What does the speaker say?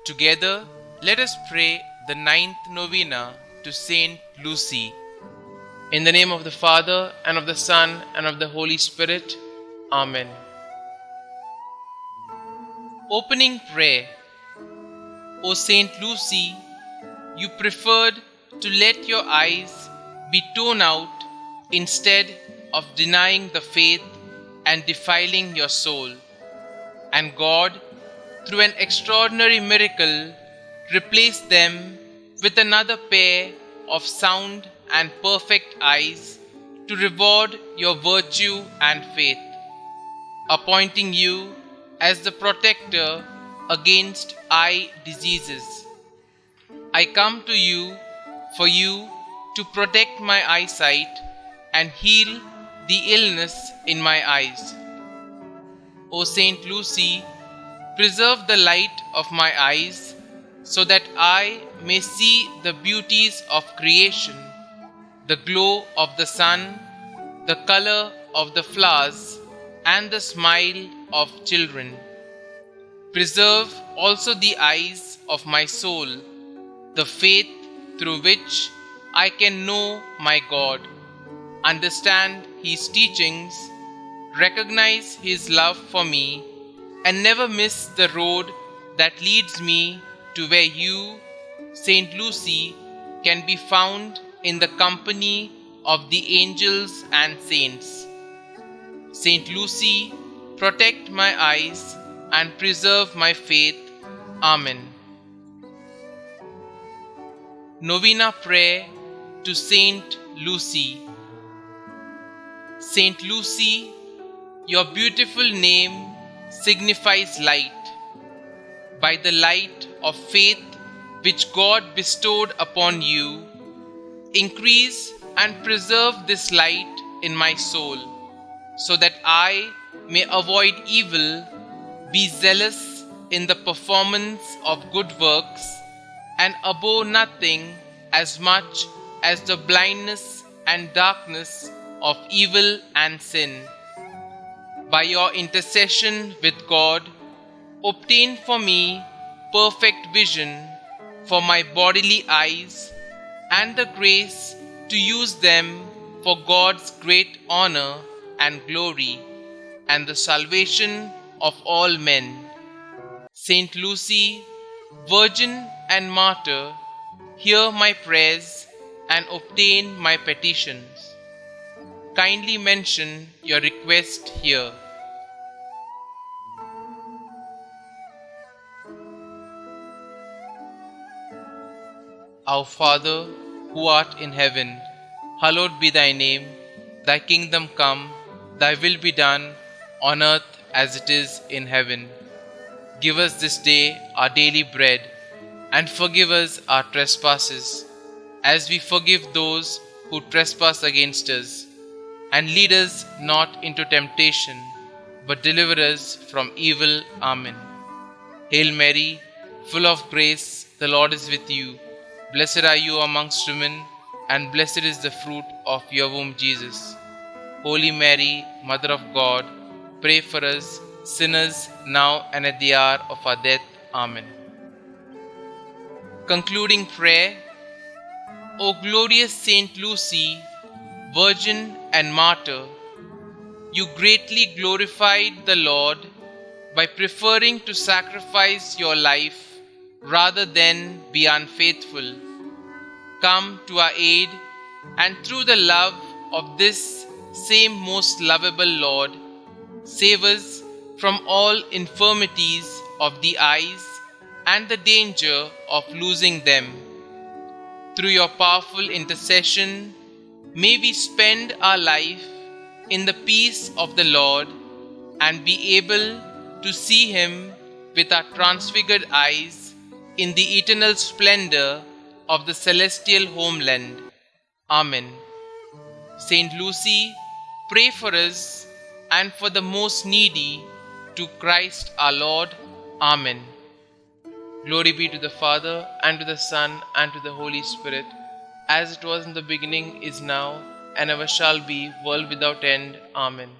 Together, let us pray the ninth novena to Saint Lucy. In the name of the Father, and of the Son, and of the Holy Spirit. Amen. Opening prayer. O Saint Lucy, you preferred to let your eyes be torn out instead of denying the faith and defiling your soul. And God, through an extraordinary miracle, replaced them with another pair of sound and perfect eyes to reward your virtue and faith, appointing you as the protector against eye diseases. I come to you for you to protect my eyesight and heal the illness in my eyes. O Saint Lucy, preserve the light of my eyes so that I may see the beauties of creation, the glow of the sun, the color of the flowers, and the smile of children. Preserve also the eyes of my soul, the faith through which I can know my God, understand His teachings, recognize His love for me, and never miss the road that leads me to where you, Saint Lucy, can be found in the company of the angels and saints. Saint Lucy, protect my eyes and preserve my faith. Amen. Novena Prayer to Saint Lucy. Saint Lucy, your beautiful name signifies light. By the light of faith which God bestowed upon you, increase and preserve this light in my soul, so that I may avoid evil, be zealous in the performance of good works, and abhor nothing as much as the blindness and darkness of evil and sin. By your intercession with God, obtain for me perfect vision for my bodily eyes and the grace to use them for God's great honor and glory and the salvation of all men. Saint Lucy, Virgin and Martyr, hear my prayers and obtain my petitions. Kindly mention your request here. Our Father, who art in heaven, hallowed be thy name. Thy kingdom come, thy will be done, on earth as it is in heaven. Give us this day our daily bread, and forgive us our trespasses, as we forgive those who trespass against us. And lead us not into temptation, but deliver us from evil. Amen. Hail Mary, full of grace, the Lord is with you. Blessed are you amongst women, and blessed is the fruit of your womb, Jesus. Holy Mary, Mother of God, pray for us sinners now and at the hour of our death. Amen. Concluding prayer. O glorious Saint Lucy, Virgin and Martyr, you greatly glorified the Lord by preferring to sacrifice your life rather than be unfaithful. Come to our aid, and through the love of this same most lovable Lord, save us from all infirmities of the eyes and the danger of losing them. Through your powerful intercession, may we spend our life in the peace of the Lord and be able to see Him with our transfigured eyes in the eternal splendor of the celestial homeland. Amen. Saint Lucy, pray for us and for the most needy, to Christ our Lord. Amen. Glory be to the Father, and to the Son, and to the Holy Spirit, as it was in the beginning, is now, and ever shall be, world without end. Amen.